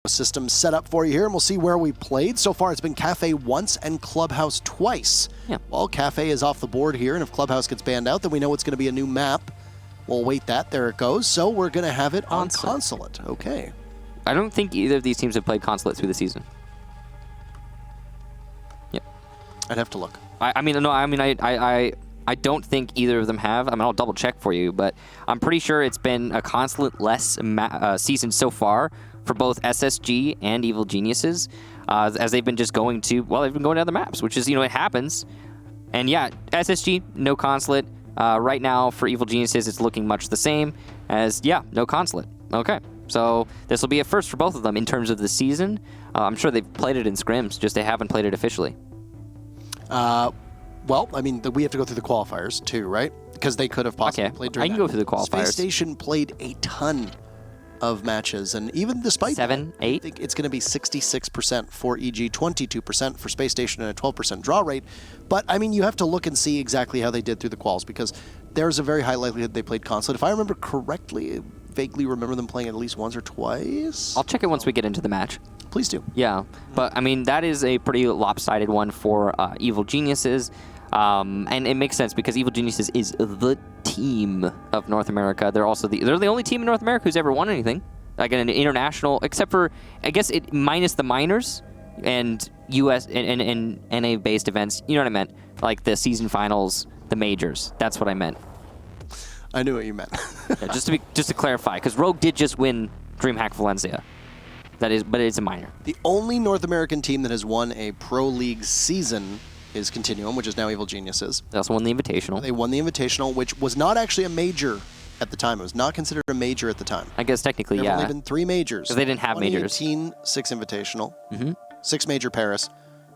System set up for you here, and we'll see where we played. So far, it's been Cafe once and Clubhouse twice. Yeah. Well, Cafe is off the board here, and if Clubhouse gets banned out, then we know it's going to be a new map. We'll wait that. There it goes. So we're going to have it on Consulate. Okay. I don't think either of these teams have played Consulate through the season. Yep. I'd have to look. I don't think either of them have. I mean, I'll double check for you, but I'm pretty sure it's been a Consulate-less season so far for both SSG and Evil Geniuses, as they've been just going to, well, they've been going to other maps, which is, you know, it happens. And yeah, SSG, no Consulate. Right now, for Evil Geniuses, it's looking much the same as, yeah, no Consulate. Okay, so this will be a first for both of them in terms of the season. I'm sure they've played it in scrims, just they haven't played it officially. Well, I mean, we have to go through the qualifiers too, right? Because they could have possibly played during I can go through the qualifiers. Spacestation played a ton of matches, and even despite 7, 8, I think it's going to be 66% for EG, 22% for Spacestation, and a 12% draw rate. But I mean, you have to look and see exactly how they did through the quals, because there's a very high likelihood they played Consulate. If I remember correctly, I vaguely remember them playing it at least once or twice. I'll check it once we get into the match. Please do. Yeah, but I mean, that is a pretty lopsided one for Evil Geniuses. And it makes sense because Evil Geniuses is the team of North America. They're also they're the only team in North America who's ever won anything, like an international, except for, I guess, it minus the minors and US and NA-based events. You know what I meant? Like the season finals, the majors. That's what I meant. I knew what you meant. Yeah, just to clarify, because Rogue did just win DreamHack Valencia. That is, but it's a minor. The only North American team that has won a Pro League season is Continuum, which is now Evil Geniuses. They also won the Invitational. They won the Invitational, which was not actually a major at the time. It was not considered a major at the time. I guess technically, there yeah. have only been 3 majors. Because they didn't have majors. 2018, 6 Invitational. 6 major Paris.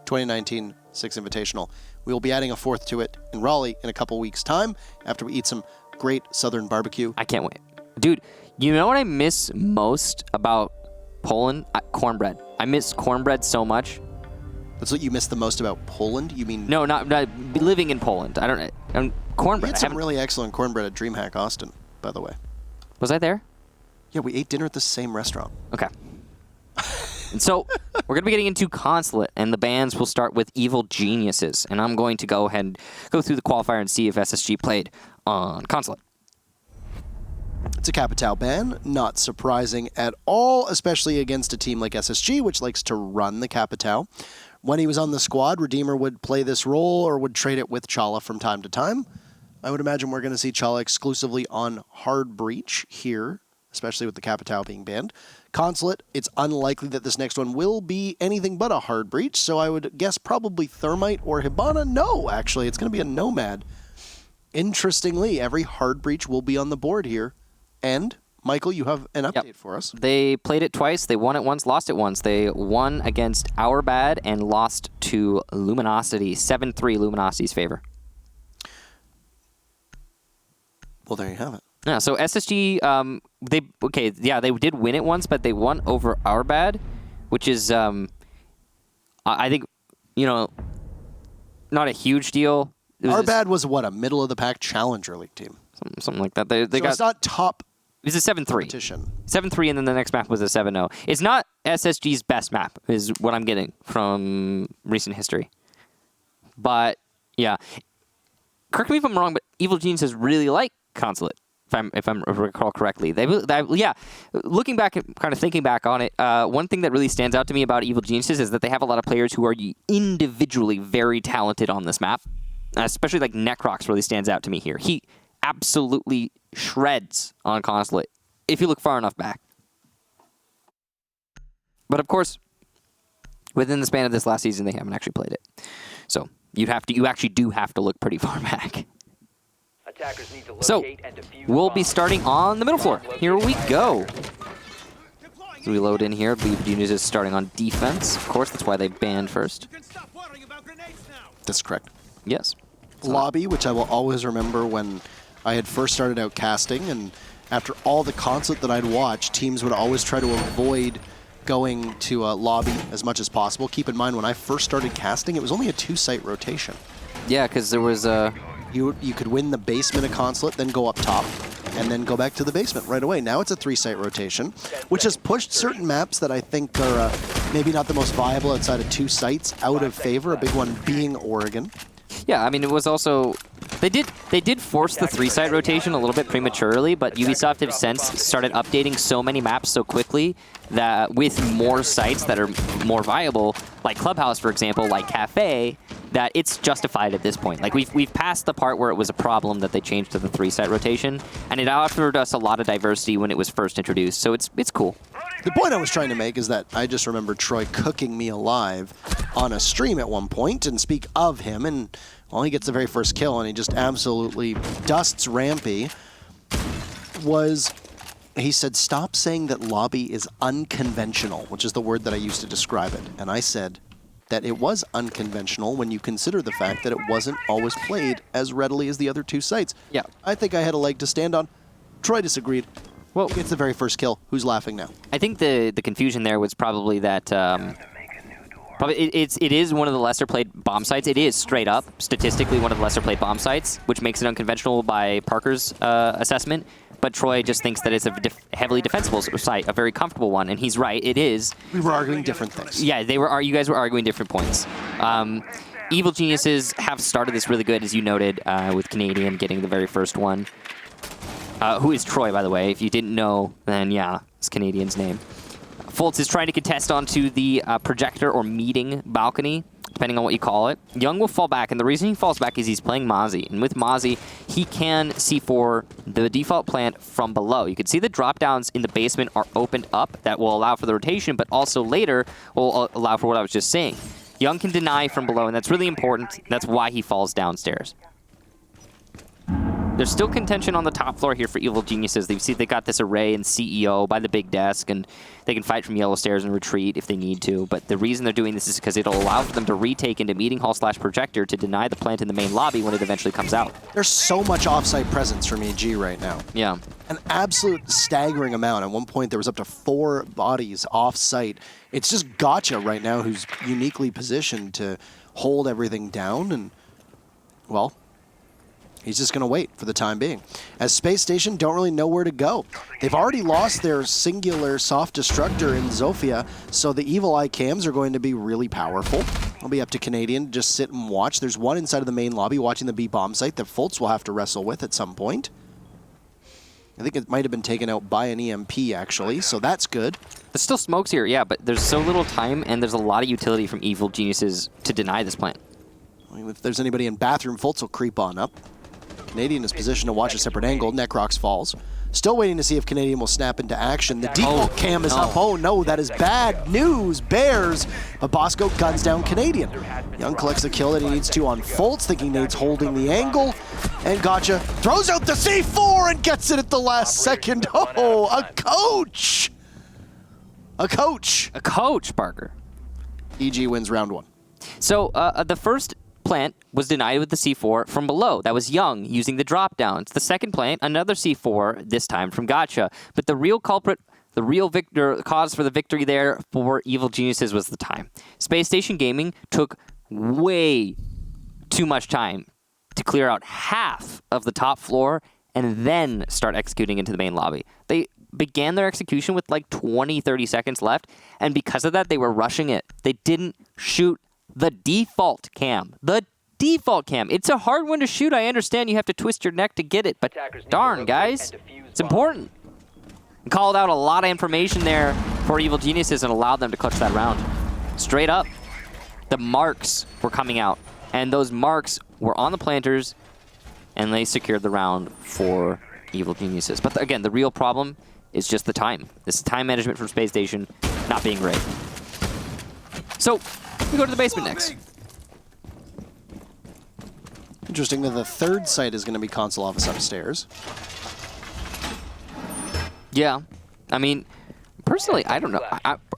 2019, 6 Invitational. We will be adding a 4th to it in Raleigh in a couple weeks' time after we eat some great Southern barbecue. I can't wait. Dude, you know what I miss most about Poland? Cornbread. I miss cornbread so much. That's what you miss the most about Poland? You mean... No, not living in Poland. I don't... cornbread. We had some really excellent cornbread at DreamHack Austin, by the way. Was I there? Yeah, we ate dinner at the same restaurant. Okay. And so, we're going to be getting into Consulate, and the bans will start with Evil Geniuses. And I'm going to go ahead and go through the qualifier and see if SSG played on Consulate. It's a Capitao ban, not surprising at all, especially against a team like SSG, which likes to run the Capitao. When he was on the squad, Redeemer would play this role or would trade it with Chala from time to time. I would imagine we're going to see Chala exclusively on Hard Breach here, especially with the Capitao being banned. Consulate, it's unlikely that this next one will be anything but a Hard Breach, so I would guess probably Thermite or Hibana. No, actually, it's going to be a Nomad. Interestingly, every Hard Breach will be on the board here. And, Michael, you have an update for us. They played it twice. They won it once, lost it once. They won against Our Bad and lost to Luminosity. 7-3 Luminosity's favor. Well, there you have it. Yeah, so SSG, they did win it once, but they won over Our Bad, which is, I think, you know, not a huge deal. Our Bad was, what, a middle-of-the-pack Challenger League team? Something like that. They got, it's not top. It was a 7-3. 7-3, and then the next map was a 7-0. It's not SSG's best map, is what I'm getting from recent history. But, yeah. Correct me if I'm wrong, but Evil Geniuses really like Consulate, if I recall correctly. Yeah, looking back and kind of thinking back on it, one thing that really stands out to me about Evil Geniuses is that they have a lot of players who are individually very talented on this map. Especially like Necrox really stands out to me here. He absolutely shreds on Consulate if you look far enough back. But of course, within the span of this last season, they haven't actually played it. So you actually do have to look pretty far back. So we'll be starting on the middle floor. Here we go. So we load in here. Evil Geniuses is starting on defense. Of course, that's why they banned first. That's correct. Yes. Lobby, which I will always remember when I had first started out casting, and after all the Consulate that I'd watched, teams would always try to avoid going to lobby as much as possible. Keep in mind, when I first started casting, it was only a 2-site rotation. Yeah, because there was a... You could win the basement of Consulate, then go up top. and then go back to the basement right away. Now it's a 3-site rotation, which has pushed certain maps that I think are maybe not the most viable outside of 2 sites out of favor, a big one being Oregon. Yeah, I mean, it was also... They did force the 3-site rotation a little bit prematurely, but Ubisoft have since started updating so many maps so quickly that with more sites that are more viable, like Clubhouse, for example, like Cafe, that it's justified at this point. Like, we've passed the part where it was a problem that they changed to the 3-site rotation, and it offered us a lot of diversity when it was first introduced, so it's cool. The point I was trying to make is that I just remember Troy cooking me alive on a stream at one point, and speak of him, and well, he gets the very first kill, and he just absolutely dusts Rampy. He said, stop saying that lobby is unconventional, which is the word that I used to describe it. And I said that it was unconventional when you consider the fact that it wasn't always played as readily as the other 2 sites. Yeah. I think I had a leg to stand on. Troy disagreed. Well, he gets the very first kill. Who's laughing now? I think the confusion there was probably that... it is one of the lesser played bomb sites. It is straight up, statistically, one of the lesser played bomb sites, which makes it unconventional by Parker's assessment. But Troy just thinks that it's a heavily defensible site, a very comfortable one, and he's right. It is. We were arguing different things. Yeah, you guys were arguing different points. Evil Geniuses have started this really good, as you noted, with Canadian getting the very first one. Who is Troy, by the way? If you didn't know, then yeah, it's Canadian's name. Fultz is trying to contest onto the projector or meeting balcony, depending on what you call it. Young will fall back, and the reason he falls back is he's playing Mozzie. And with Mozzie, he can C4 the default plant from below. You can see the drop-downs in the basement are opened up. That will allow for the rotation, but also later will allow for what I was just saying. Young can deny from below, and that's really important. That's why he falls downstairs. There's still contention on the top floor here for Evil Geniuses. They got this array and CEO by the big desk, and they can fight from yellow stairs and retreat if they need to. But the reason they're doing this is because it'll allow for them to retake into meeting hall / projector to deny the plant in the main lobby when it eventually comes out. There's so much offsite presence from EG right now. Yeah. An absolute staggering amount. At one point, there was up to 4 bodies off-site. It's just Gotcha right now who's uniquely positioned to hold everything down, and, well, he's just going to wait for the time being. As Space Station don't really know where to go. They've already lost their singular soft destructor in Zofia, so the Evil Eye cams are going to be really powerful. It'll be up to Canadian to just sit and watch. There's one inside of the main lobby watching the B-bomb site that Fultz will have to wrestle with at some point. I think it might have been taken out by an EMP, actually, so that's good. There's still smokes here, yeah, but there's so little time, and there's a lot of utility from Evil Geniuses to deny this plant. I mean, if there's anybody in bathroom, Fultz will creep on up. Canadian is positioned to watch a separate angle. Necrox falls. Still waiting to see if Canadian will snap into action. The default cam is up. Oh no, that is bad news, Bears. But Bosco guns down Canadian. Young collects the kill that he needs to on Fultz, thinking Nate's holding the angle. And Gotcha throws out the C4 and gets it at the last second. Oh, a coach! A coach! A coach, Parker. EG wins round 1. So the first plant was denied with the C4 from below. That was Young using the drop downs. The second plant, another C4, this time from Gotcha. But the real culprit, the real cause for the victory there for Evil Geniuses was the time. Space Station Gaming took way too much time to clear out half of the top floor and then start executing into the main lobby. They began their execution with like 20-30 seconds left, and because of that, they were rushing it. They didn't shoot the default cam. The default cam. It's a hard one to shoot. I understand you have to twist your neck to get it, but darn, guys, it's important. And called out a lot of information there for Evil Geniuses and allowed them to clutch that round. Straight up, the marks were coming out, and those marks were on the planters, and they secured the round for Evil Geniuses. But again, the real problem is just the time. This is time management from Space Station not being great. So, we go to the basement next. Interesting that the third site is going to be console office upstairs. Yeah. I mean, personally, I don't know.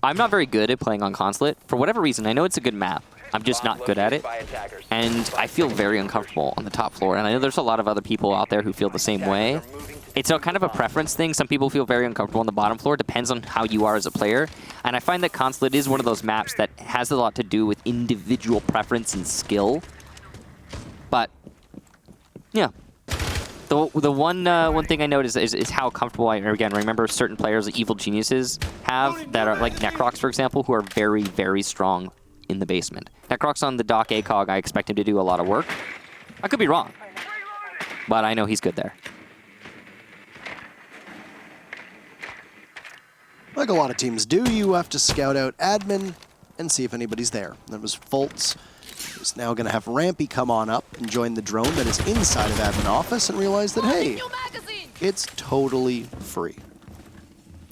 I'm not very good at playing on Consulate. For whatever reason, I know it's a good map. I'm just not good at it. And I feel very uncomfortable on the top floor. And I know there's a lot of other people out there who feel the same way. It's a kind of a preference thing. Some people feel very uncomfortable on the bottom floor. It depends on how you are as a player. And I find that Consulate is one of those maps that has a lot to do with individual preference and skill. But, yeah. The one thing I noticed is how comfortable I again remember certain players like Evil Geniuses have that are like Necrox, for example, who are very, very strong in the basement. Necrox on the Doc ACOG, I expect him to do a lot of work. I could be wrong, but I know he's good there. Like a lot of teams do, you have to scout out admin and see if anybody's there. That was Foltz, who's now going to have Rampy come on up and join the drone that is inside of admin office and realize that, hey, it's totally free.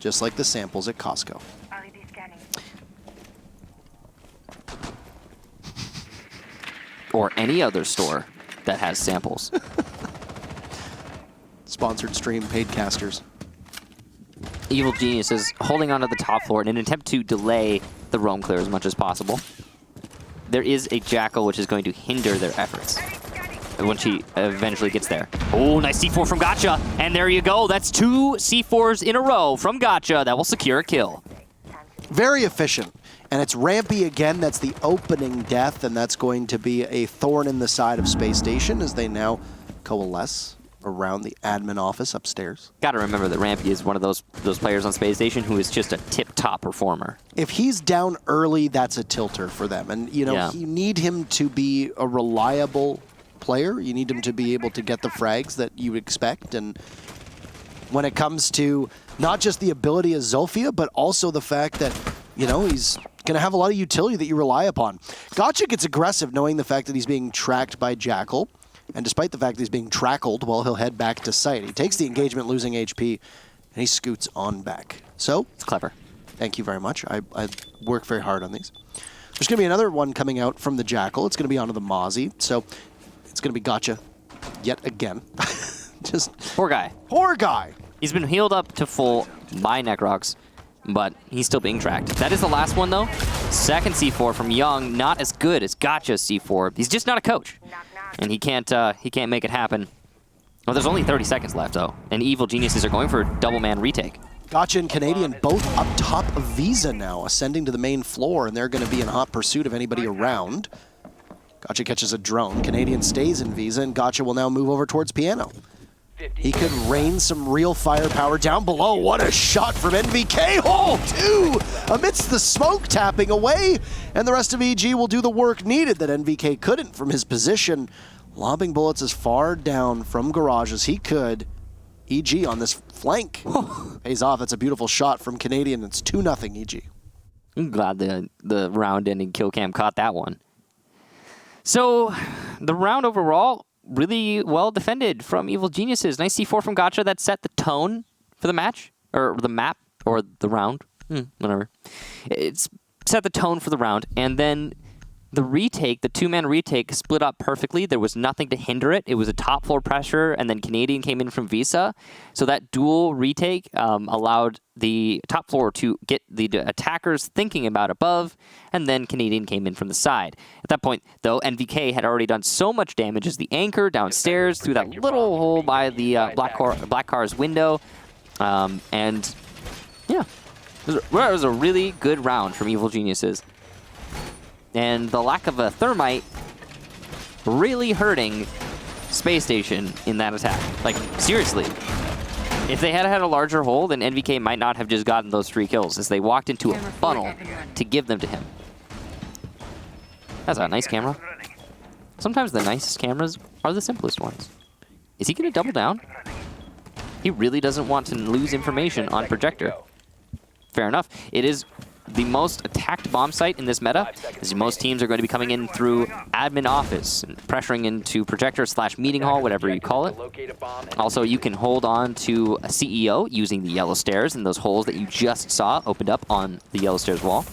Just like the samples at Costco. Or any other store that has samples. Sponsored stream, paid casters. Evil Geniuses holding onto the top floor in an attempt to delay the roam clear as much as possible. There is a Jackal which is going to hinder their efforts when she eventually gets there. Oh, nice C4 from Gotcha. And there you go. That's 2 C4s in a row from Gotcha that will secure a kill. Very efficient. And it's Rampy again. That's the opening death, and that's going to be a thorn in the side of Spacestation as they now coalesce around the admin office upstairs. Got to remember that Rampy is one of those players on Spacestation who is just a tip-top performer. If he's down early, that's a tilter for them. And, you know, you need him to be a reliable player. You need him to be able to get the frags that you expect. And when it comes to not just the ability of Zofia, but also the fact that, you know, he's going to have a lot of utility that you rely upon. Gotcha gets aggressive knowing the fact that he's being tracked by Jackal. And despite the fact that he's being trackled, well, he'll head back to site. He takes the engagement, losing HP, and he scoots on back. So it's clever. Thank you very much. I work very hard on these. There's going to be another one coming out from the Jackal. It's going to be onto the Mozzie. So it's going to be Gotcha yet again. Just poor guy. Poor guy. He's been healed up to full by Necrox, but he's still being tracked. That is the last one, though. Second C4 from Young, not as good as Gotcha's C4. He's just not a coach. And he can't make it happen. Well, there's only 30 seconds left, though. And Evil Geniuses are going for a double-man retake. Gotcha and Canadian both up top of Visa now, ascending to the main floor, and they're going to be in hot pursuit of anybody around. Gotcha catches a drone. Canadian stays in Visa, and Gotcha will now move over towards Piano. He could rain some real firepower down below. What a shot from NVK. Hole 2 amidst the smoke tapping away. And the rest of EG will do the work needed that NVK couldn't from his position. Lobbing bullets as far down from Garage as he could. EG on this flank. Pays off. That's a beautiful shot from Canadian. It's 2-0 EG. I'm glad the round-ending kill cam caught that one. So, the round overall, really well defended from Evil Geniuses. Nice C4 from Gotcha that set the tone for the match, or the map, or the round, whatever. It's set the tone for the round, and then the retake, the two-man retake, split up perfectly. There was nothing to hinder it. It was a top floor pressure, and then Canadian came in from Visa. So that dual retake allowed the top floor to get the attackers thinking about above, and then Canadian came in from the side. At that point, though, NVK had already done so much damage as the anchor downstairs through that little hole by the black car's window. And yeah, it was a really good round from Evil Geniuses. And the lack of a thermite really hurting Spacestation in that attack. Like, seriously. If they had had a larger hole, then NVK might not have just gotten those 3 kills, as they walked into a funnel to give them to him. That's a nice camera. Sometimes the nicest cameras are the simplest ones. Is he going to double down? He really doesn't want to lose information on Projector. Fair enough. It is the most attacked bomb site in this meta, as most teams are going to be coming in through admin office and pressuring into Projector / meeting hall, whatever you call it. Also, you can hold on to a CEO using the yellow stairs and those holes that you just saw opened up on the yellow stairs wall.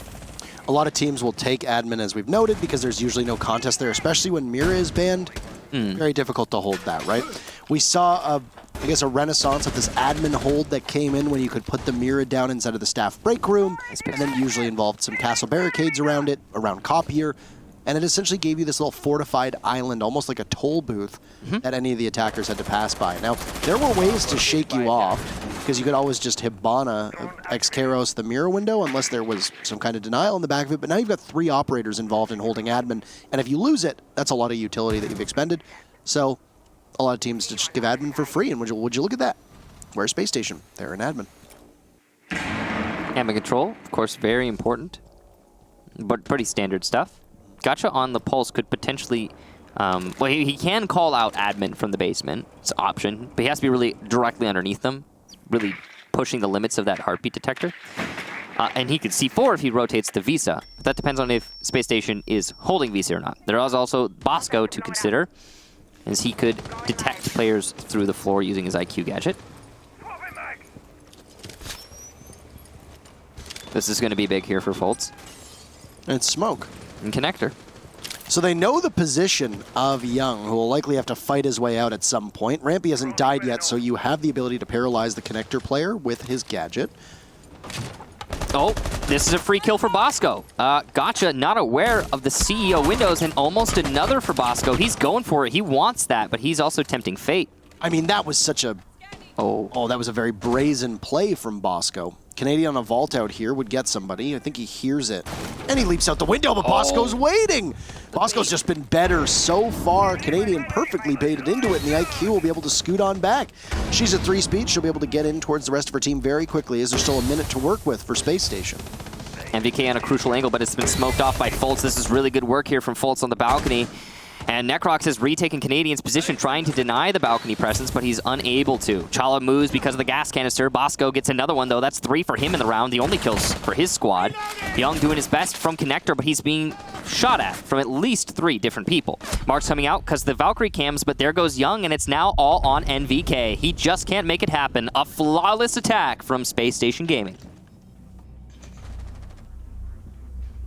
A lot of teams will take admin, as we've noted, because there's usually no contest there, especially when Mira is banned. Very difficult to hold that, right? We saw, I guess, a renaissance of this admin hold that came in when you could put the Mira down inside of the staff break room, and then usually involved some castle barricades around it, around Copier, and it essentially gave you this little fortified island, almost like a toll booth, that any of the attackers had to pass by. Now, there were ways to shake you off, because you could always just Hibana X-Karos the Mira window, unless there was some kind of denial in the back of it, but now you've got 3 operators involved in holding admin, and if you lose it, that's a lot of utility that you've expended. So, a lot of teams to just give admin for free, and would you look at that? Where's Spacestation? They're an admin. Admin control, of course, very important, but pretty standard stuff. Gotcha on the pulse could potentially, well, he can call out admin from the basement. It's an option, but he has to be really directly underneath them, really pushing the limits of that heartbeat detector. And he could C4 if he rotates the Visa. But that depends on if Spacestation is holding Visa or not. There is also Bosco to consider, as he could detect players through the floor using his IQ gadget. This is going to be big here for Fultz. And it's smoke. And connector. So they know the position of Young, who will likely have to fight his way out at some point. Rampy hasn't died yet, so you have the ability to paralyze the connector player with his gadget. Oh, this is a free kill for Bosco. Gotcha, not aware of the CEO windows, and almost another for Bosco. He's going for it. He wants that, but he's also tempting fate. I mean, that was such a... Oh, that was a very brazen play from Bosco. Canadian on a vault out here would get somebody. I think he hears it. And he leaps out the window, but Bosco's waiting. Bosco's just been better so far. Canadian perfectly baited into it, and the IQ will be able to scoot on back. She's at 3 speed. She'll be able to get in towards the rest of her team very quickly, as there's still a minute to work with for Spacestation. MVK on a crucial angle, but it's been smoked off by Fultz. This is really good work here from Fultz on the balcony. And Necrox has retaken Canadian's position, trying to deny the balcony presence, but he's unable to. Chala moves because of the gas canister. Bosco gets another one, though. That's 3 for him in the round, the only kills for his squad. Young doing his best from connector, but he's being shot at from at least 3 different people. Mark's coming out because the Valkyrie cams, but there goes Young, and it's now all on NVK. He just can't make it happen. A flawless attack from Space Station Gaming.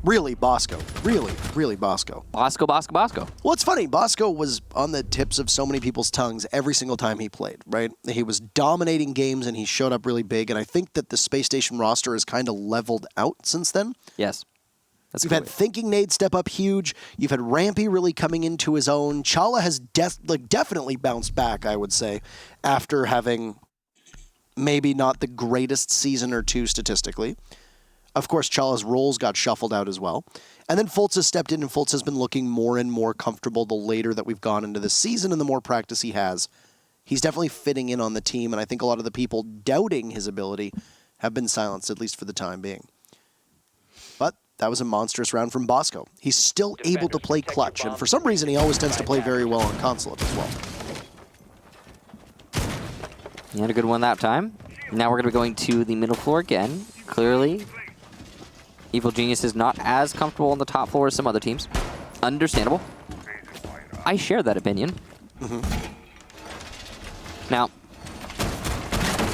Really, Bosco. Really Bosco. Bosco. Well, it's funny. Bosco was on the tips of so many people's tongues every single time he played, right? He was dominating games, and he showed up really big, and I think that the Space Station roster has kind of leveled out since then. Yes. You've had Thinking Nade step up huge. You've had Rampy really coming into his own. Chala has definitely bounced back, I would say, after having maybe not the greatest season or two statistically. Of course, Chala's roles got shuffled out as well. And then Fultz has stepped in, and Fultz has been looking more and more comfortable the later that we've gone into the season and the more practice he has. He's definitely fitting in on the team, and I think a lot of the people doubting his ability have been silenced, at least for the time being. But that was a monstrous round from Bosco. He's still able to play clutch, and for some reason he always tends to play very well on Consulate as well. He had a good one that time. Now we're going to be going to the middle floor again. Clearly, Evil Genius is not as comfortable on the top floor as some other teams. Understandable. I share that opinion. Now,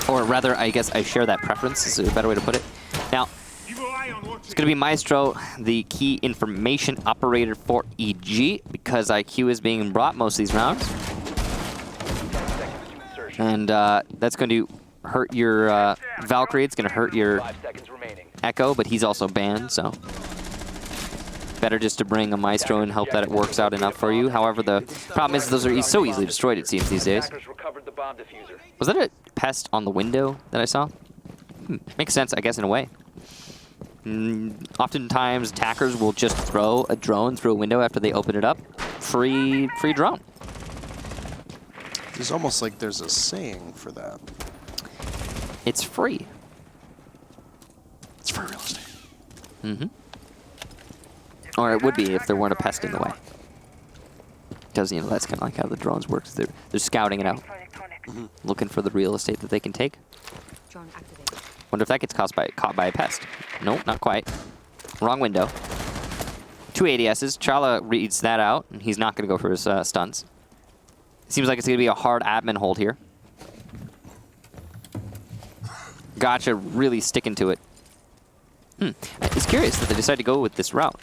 or rather, I guess I share that preference is a better way to put it. Now, it's going to be Maestro, the key information operator for EG, because IQ is being brought most of these rounds. And that's going to hurt your Valkyrie. It's going to hurt your Echo, but he's also banned, so better just to bring a Maestro and hope that it works out enough for you. However, the problem is those are so easily destroyed, it seems, these days. Was that a pest on the window that I saw? Makes sense, I guess, in a way. Oftentimes, attackers will just throw a drone through a window after they open it up. Free drone. It's almost like there's a saying for that. It's free. It's free real estate. Or it would be if there weren't a pest in the way. Because, you know, that's kind of like how the drones work. They're scouting it out. Looking for the real estate that they can take. Wonder if that gets caught by a pest. Nope, not quite. Wrong window. 2 ADSs. Chala reads that out, and he's not going to go for his stunts. Seems like it's going to be a hard admin hold here. Gotcha, really sticking to it. It's curious that they decided to go with this route.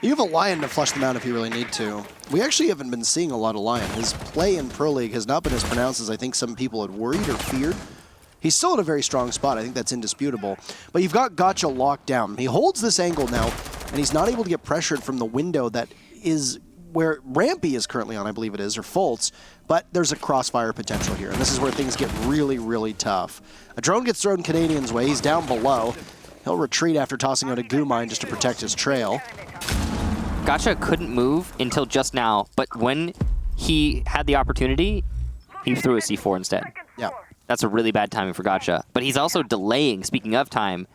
You have a Lion to flush them out if you really need to. We actually haven't been seeing a lot of Lion. His play in Pro League has not been as pronounced as I think some people had worried or feared. He's still in a very strong spot. I think that's indisputable. But you've got Gotcha locked down. He holds this angle now, and he's not able to get pressured from the window that is where Rampy is currently on, I believe it is, or Fultz. But there's a crossfire potential here, and this is where things get really, really tough. A drone gets thrown Canadian's way. He's down below. He'll retreat after tossing out a goo mine just to protect his trail. Gotcha couldn't move until just now, but when he had the opportunity, he threw a C4 instead. Yeah. That's a really bad timing for Gotcha. But he's also delaying, speaking of time,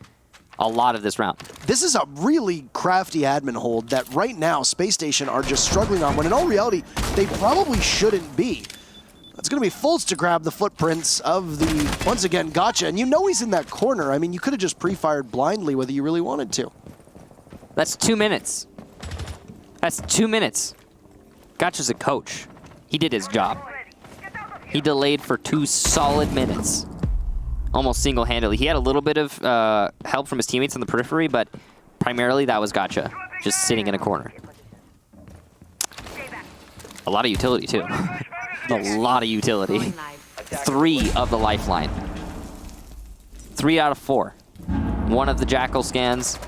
a lot of this round. This is a really crafty admin hold that right now Space Station are just struggling on, when in all reality, they probably shouldn't be. It's going to be Fultz to grab the footprints of the, once again, Gotcha. And you know he's in that corner. I mean, you could have just pre-fired blindly whether you really wanted to. That's 2 minutes. That's 2 minutes. Gotcha's a coach. He did his job. He delayed for 2 solid minutes. Almost single-handedly. He had a little bit of help from his teammates on the periphery, but primarily that was Gotcha, just sitting in a corner. A lot of utility, too. A lot of utility. 3 of the lifeline. 3 out of 4. 1 of the Jackal scans.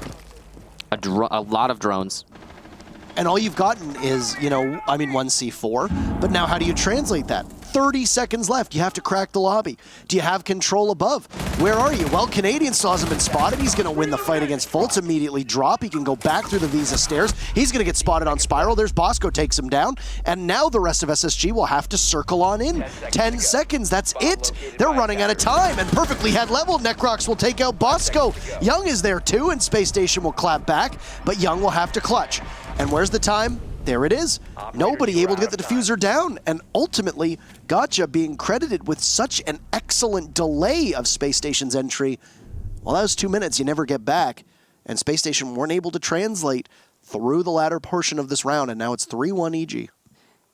A lot of drones. And all you've gotten is, you know, I mean, 1 C4, but now how do you translate that? 30 seconds left. You have to crack the lobby. Do you have control above? Where are you? Well, Canadian still hasn't been spotted. He's going to win the fight against Fultz, immediately drop. He can go back through the Visa stairs. He's going to get spotted on Spiral. There's Bosco, takes him down. And now the rest of SSG will have to circle on in. 10 seconds, that's it. They're running out of time, and perfectly head level. Necrox will take out Bosco. Young is there too, and Space Station will clap back, but Young will have to clutch. And where's the time? There it is. Nobody able to get the diffuser down. And ultimately, Gotcha being credited with such an excellent delay of Space Station's entry. Well, that was 2 minutes you never get back. And Space Station weren't able to translate through the latter portion of this round. And now it's 3-1 EG.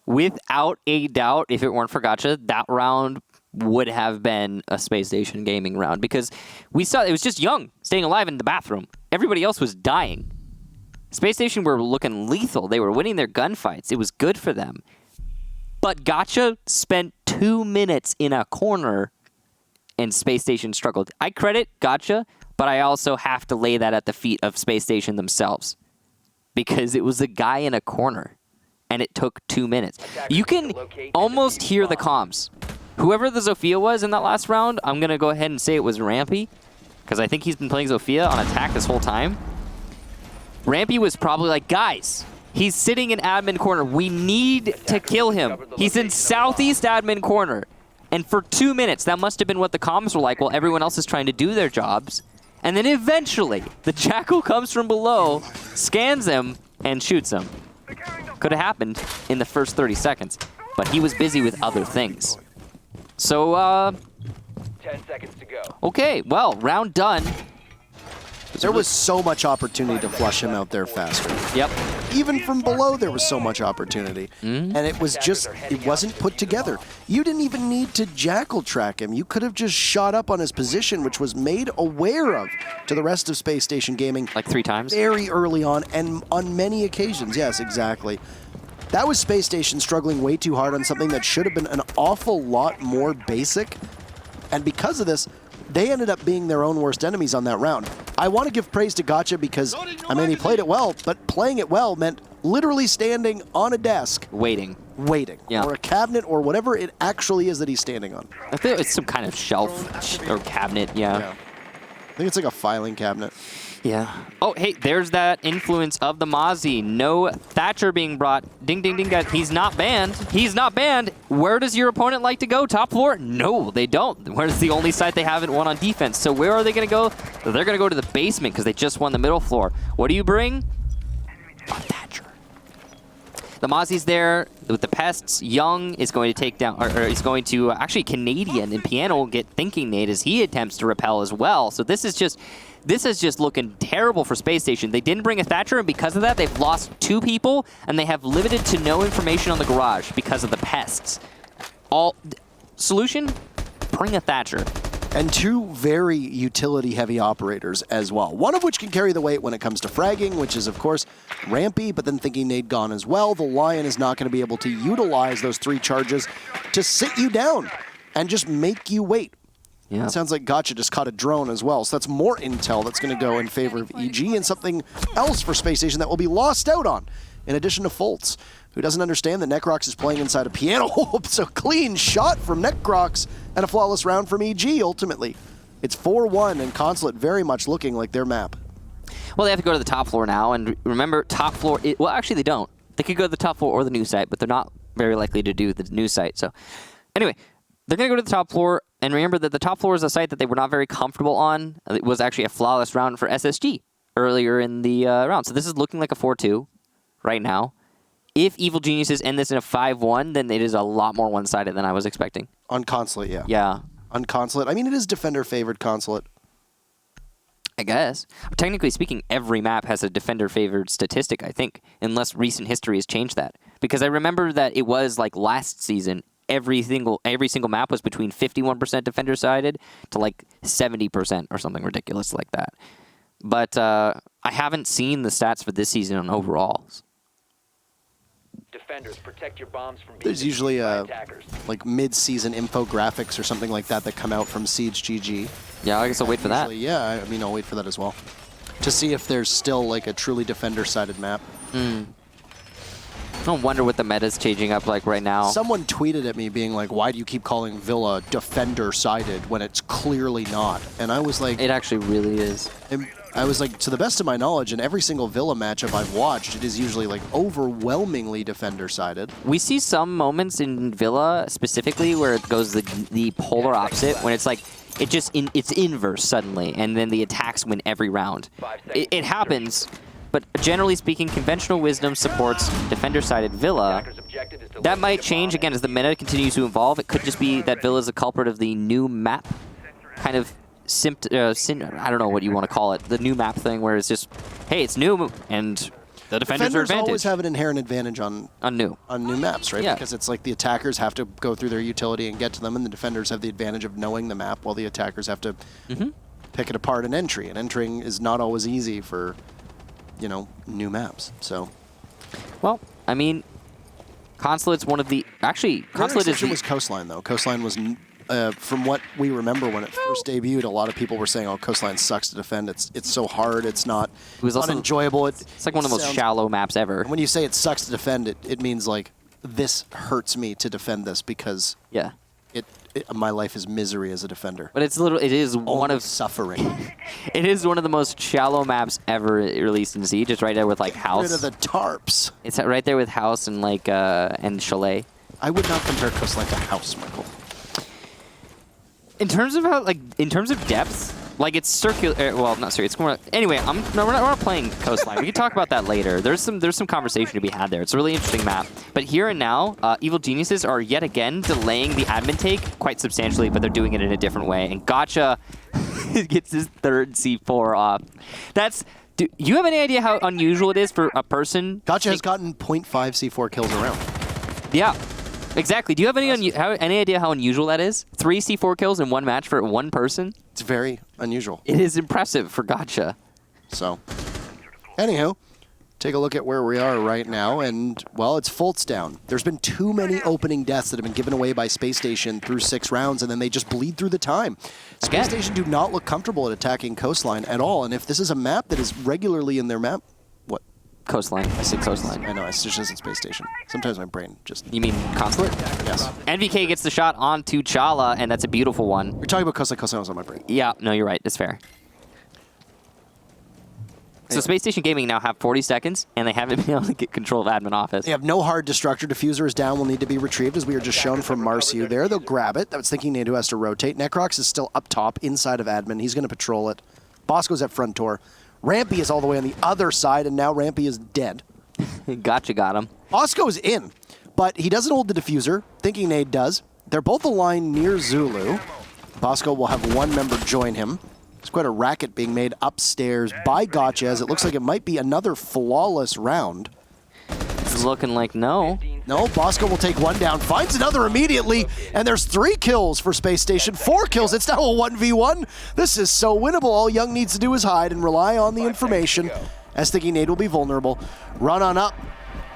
Without a doubt, if it weren't for Gotcha, that round would have been a Space Station gaming round. Because we saw it was just Young staying alive in the bathroom. Everybody else was dying. Space Station were looking lethal. They were winning their gunfights. It was good for them. But Gotcha spent 2 minutes in a corner, and Space Station struggled. I credit Gotcha, but I also have to lay that at the feet of Space Station themselves. Because it was a guy in a corner, and it took 2 minutes. You can almost hear the comms. Whoever the Zofia was in that last round, I'm going to go ahead and say it was Rampy, because I think he's been playing Zofia on attack this whole time. Rampy was probably like, guys, he's sitting in admin corner. We need to kill him. He's in southeast admin corner. And for 2 minutes, that must have been what the comms were like while everyone else is trying to do their jobs. And then eventually, the Jackal comes from below, scans him, and shoots him. Could have happened in the first 30 seconds, but he was busy with other things. So, 10 seconds to go. Okay, well, round done. There was so much opportunity to flush him out there faster. Yep. Even from below, there was so much opportunity. And it was just, it wasn't put together. You didn't even need to Jackal track him. You could have just shot up on his position, which was made aware of to the rest of Space Station Gaming. Like 3 times? Very early on, and on many occasions. Yes, exactly. That was Space Station struggling way too hard on something that should have been an awful lot more basic. And because of this, they ended up being their own worst enemies on that round. I want to give praise to Gotcha because, I mean, he played it well, but playing it well meant literally standing on a desk. Waiting. Yeah. Or a cabinet or whatever it actually is that he's standing on. I think it's some kind of shelf or cabinet, yeah. I think it's like a filing cabinet. Yeah. Oh, hey, there's that influence of the Mozzie. No Thatcher being brought. Ding, ding, ding, guys. He's not banned. He's not banned. Where does your opponent like to go? Top floor? No, they don't. Where's the only site they haven't won on defense? So where are they going to go? They're going to go to the basement because they just won the middle floor. What do you bring? A Thatcher. The Mozzie's there with the pests. Young is going to take down, or he's going to, actually Canadian and Piano will get Thinking Nate as he attempts to repel as well. So this is just looking terrible for Space Station. They didn't bring a Thatcher, and because of that, they've lost 2 people, and they have limited to no information on the garage because of the pests. Solution? Bring a Thatcher. And 2 very utility-heavy operators as well. One of which can carry the weight when it comes to fragging, which is, of course, Rampy, but then Thinking Nate gone as well. The Lion is not going to be able to utilize those 3 charges to sit you down and just make you wait. Yeah. It sounds like Gotcha just caught a drone as well, so that's more intel that's going to go in favor of EG and something else for Space Station that will be lost out on, in addition to Fultz, who doesn't understand that Necrox is playing inside a piano. So clean shot from Necrox and a flawless round from EG, ultimately. It's 4-1, and Consulate very much looking like their map. Well, they have to go to the top floor now, and remember, top floor... well, actually, they don't. They could go to the top floor or the new site, but they're not very likely to do the news site. So anyway, they're going to go to the top floor, and remember that the top floor is a site that they were not very comfortable on. It was actually a flawless round for SSG earlier in the round. So this is looking like a 4-2 right now. If Evil Geniuses end this in a 5-1, then it is a lot more one-sided than I was expecting. On Consulate, yeah. Yeah. On Consulate. I mean, it is defender-favored Consulate. I guess. Technically speaking, every map has a defender-favored statistic, I think, unless recent history has changed that. Because I remember that it was like last season, every single map was between 51% defender-sided to like 70% or something ridiculous like that. But I haven't seen the stats for this season on overalls. Defenders, protect your bombs from being There's usually attackers. like mid-season infographics or something like that come out from Siege GG. Yeah, I guess I'll wait for that. Yeah, I mean, I'll wait for that as well. To see if there's still like a truly defender-sided map. I don't wonder what the meta's changing up like right now. Someone tweeted at me being like, why do you keep calling Villa defender-sided when it's clearly not? And I was like... It actually really is. I was like, to the best of my knowledge, in every single Villa matchup I've watched, it is usually like overwhelmingly defender-sided. We see some moments in Villa specifically where it goes the polar opposite, when it's like, it's inverse suddenly, and then the attacks win every round. It happens, but generally speaking, conventional wisdom supports defender-sided Villa. That might change, again, as the meta continues to evolve. It could just be that Villa is a culprit of the new map kind of I don't know what you want to call it, the new map thing where it's just, hey, it's new, and the defenders are advantage. Always have an inherent advantage on new maps, right? Yeah. Because it's like the attackers have to go through their utility and get to them, and the defenders have the advantage of knowing the map, while the attackers have to pick it apart in entry. And entering is not always easy for, new maps. So, well, I mean, Consulate's one of the Consulate was Coastline though. Coastline was. From what we remember when it first debuted, a lot of people were saying, "Oh, Coastline sucks to defend. It's so hard. It's not enjoyable. It's like one of the most shallow maps ever." And when you say it sucks to defend, it means like this hurts me to defend this because my life is misery as a defender. But it is one of suffering. It is one of the most shallow maps ever released in Siege. It's right there with like House. Rid of the tarps. It's right there with House and like and Chalet. I would not compare Coastline to House, Michael. In terms of depth, like it's circular. Well, not circular. It's more. Anyway, we're not playing Coastline. We can talk about that later. There's some conversation to be had there. It's a really interesting map. But here and now, Evil Geniuses are yet again delaying the admin take quite substantially, but they're doing it in a different way. And Gotcha gets his third C4 off. Do you have any idea how unusual it is for a person? Gotcha has gotten 0.5 C4 kills around. Yeah. Exactly. Do you have any idea how unusual that is? 3 C4 kills in one match for one person? It's very unusual. It is impressive for Gotcha. So, anywho, take a look at where we are right now, and, well, it's Fultz down. There's been too many opening deaths that have been given away by Spacestation through 6 rounds, and then they just bleed through the time. Spacestation do not look comfortable at attacking Coastline at all, and if this is a map that is regularly in their map... What? Coastline. I said Coastline. I know, it's just isn't Spacestation. Sometimes my brain just... You mean Consulate? Yes. NVK gets the shot onto Chala, and that's a beautiful one. You're talking about Coastline. Coastline was on my brain. Yeah, no, you're right. That's fair. So Spacestation Gaming now have 40 seconds, and they haven't been able to get control of admin office. They have no hard destructor. Diffuser is down, will need to be retrieved, as we are just shown from Marciu there. They'll grab it. That's thinking Nadu has to rotate. Necrox is still up top, inside of admin. He's going to patrol it. Bosco's at front door. Rampy is all the way on the other side, and now Rampy is dead. Gotcha, got him. Bosco is in, but he doesn't hold the diffuser. Thinking Nade does. They're both aligned near Zulu. Bosco will have one member join him. There's quite a racket being made upstairs by Gotcha, as it looks like it might be another flawless round. It's looking like no. No, Bosco will take one down, finds another immediately, and there's 3 kills for Spacestation, 4 kills. It's now a 1v1. This is so winnable. All Young needs to do is hide and rely on the information, as Thinking Nade will be vulnerable. Run on up.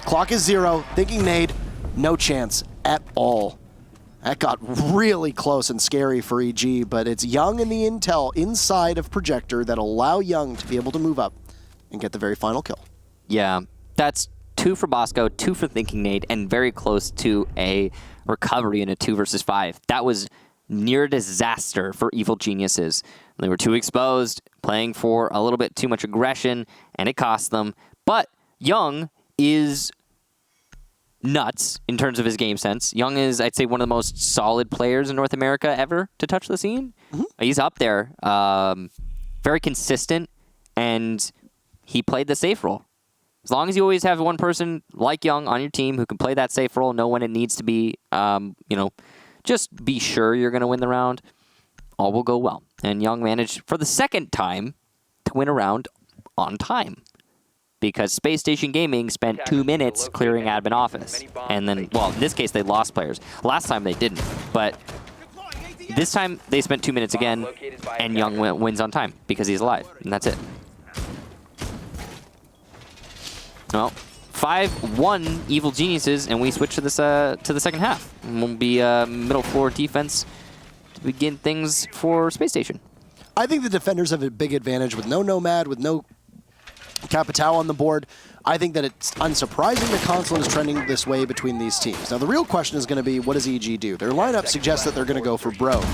Clock is 0. Thinking Nade, no chance at all. That got really close and scary for EG, but it's Young and the intel inside of Projector that allow Young to be able to move up and get the very final kill. Yeah, that's 2 for Bosco, 2 for Thinking Nade, and very close to a recovery in a 2 versus 5. That was near disaster for Evil Geniuses. They were too exposed, playing for a little bit too much aggression, and it cost them. But Young is nuts in terms of his game sense. Young is, I'd say, one of the most solid players in North America ever to touch the scene. He's up there. Very consistent, and he played the safe role. As long as you always have one person like Young on your team who can play that safe role, know when it needs to be, just be sure you're going to win the round, all will go well. And Young managed for the second time to win a round on time, because Space Station Gaming spent 2 minutes clearing admin office. And then, well, in this case, they lost players. Last time they didn't, but this time they spent 2 minutes again, and Young wins on time because he's alive, and that's it. Well, 5-1 Evil Geniuses, and we switch to this to the second half. And we'll be middle floor defense to begin things for Space Station. I think the defenders have a big advantage with no Nomad, with no Capitao on the board. I think that it's unsurprising the Consulate is trending this way between these teams. Now, the real question is going to be, what does EG do? Their lineup suggests that they're going to go for Brogue.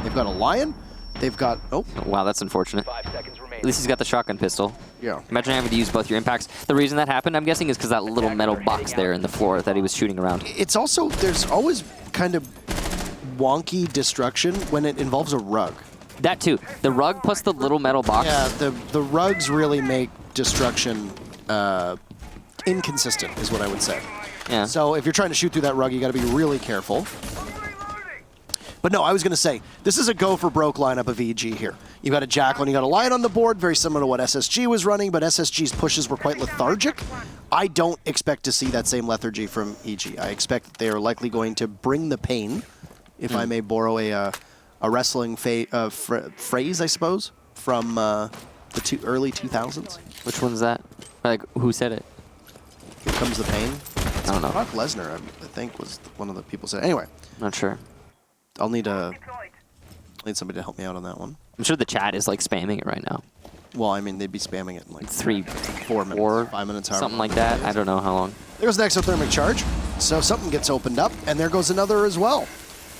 They've got a Lion. They've got... Oh. Wow, that's unfortunate. 5 seconds remaining. At least he's got the shotgun pistol. Yeah. Imagine having to use both your impacts. The reason that happened, I'm guessing, is because that little metal box there in the floor that he was shooting around. It's also... There's always kind of wonky destruction when it involves a rug. That too. The rug plus the little metal box. Yeah, the rugs really make destruction inconsistent, is what I would say. Yeah. So if you're trying to shoot through that rug, you got to be really careful. But no, I was going to say, this is a go for broke lineup of EG here. You got a Jacqueline, you got a Lion on the board, very similar to what SSG was running, but SSG's pushes were quite lethargic. I don't expect to see that same lethargy from EG. I expect that they are likely going to bring the pain, if I may borrow a wrestling phrase, I suppose, from the early 2000s. Which one's that? Like, who said it? Here comes the pain. I don't know. Brock Lesnar, I think, was one of the people said. Anyway, Not sure. I'll need somebody to help me out on that one. I'm sure the chat is like spamming it right now. Well, I mean, they'd be spamming it in like 3, 4 minutes, 4, 5 minutes, however something like long that. it is. I don't know how long. There goes the exothermic charge. So something gets opened up, and there goes another as well.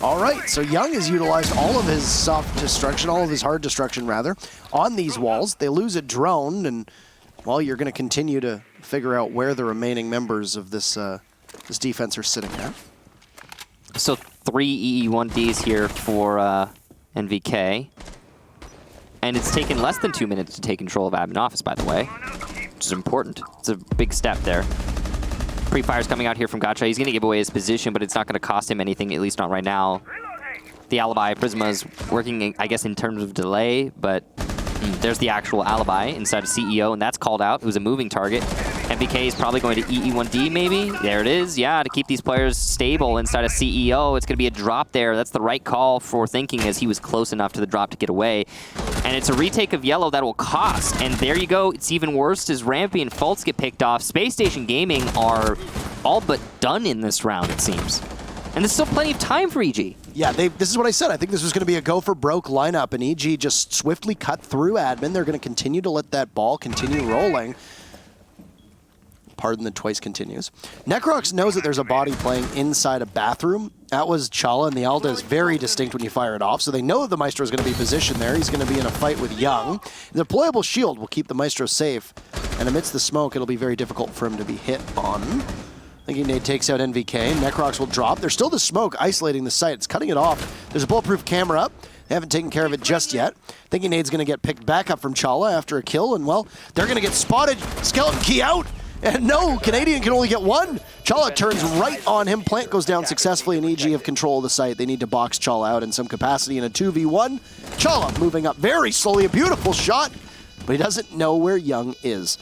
All right, so Young has utilized all of his soft destruction, all of his hard destruction, rather, on these walls. They lose a drone, and, well, you're going to continue to figure out where the remaining members of this this defense are sitting at. So 3 EE1Ds here for NVK. And it's taken less than 2 minutes to take control of admin office, by the way, which is important. It's a big step there. Pre-fire's coming out here from Gotcha. He's going to give away his position, but it's not going to cost him anything, at least not right now. The alibi, Prisma's working, I guess, in terms of delay, but there's the actual alibi inside of CEO, and that's called out, who's a moving target. MVK is probably going to EE1D, maybe. There it is. Yeah, to keep these players stable inside of CEO. It's going to be a drop there. That's the right call for thinking, as he was close enough to the drop to get away. And it's a retake of yellow that will cost. And there you go. It's even worse as Rampy and Fultz get picked off. Space Station Gaming are all but done in this round, it seems. And there's still plenty of time for EG. Yeah, this is what I said. I think this was going to be a go for broke lineup, and EG just swiftly cut through admin. They're going to continue to let that ball continue rolling. Pardon the twice continues. Necrox knows that there's a body playing inside a bathroom. That was Chala, and the Alda is very distinct when you fire it off, so they know that the Maestro is going to be positioned there. He's going to be in a fight with Young. The deployable shield will keep the Maestro safe, and amidst the smoke, it'll be very difficult for him to be hit on. Thinking Nade takes out NVK. Necrox will drop. There's still the smoke isolating the site. It's cutting it off. There's a bulletproof camera up. They haven't taken care of it just yet. Thinking Nade's going to get picked back up from Chala after a kill, and, well, they're going to get spotted. Skeleton key out. And no, Canadian can only get one. Chala turns right on him. Plant goes down successfully, and EG have control of the site. They need to box Chala out in some capacity in a 2v1. Chala moving up very slowly. A beautiful shot, but he doesn't know where Young is.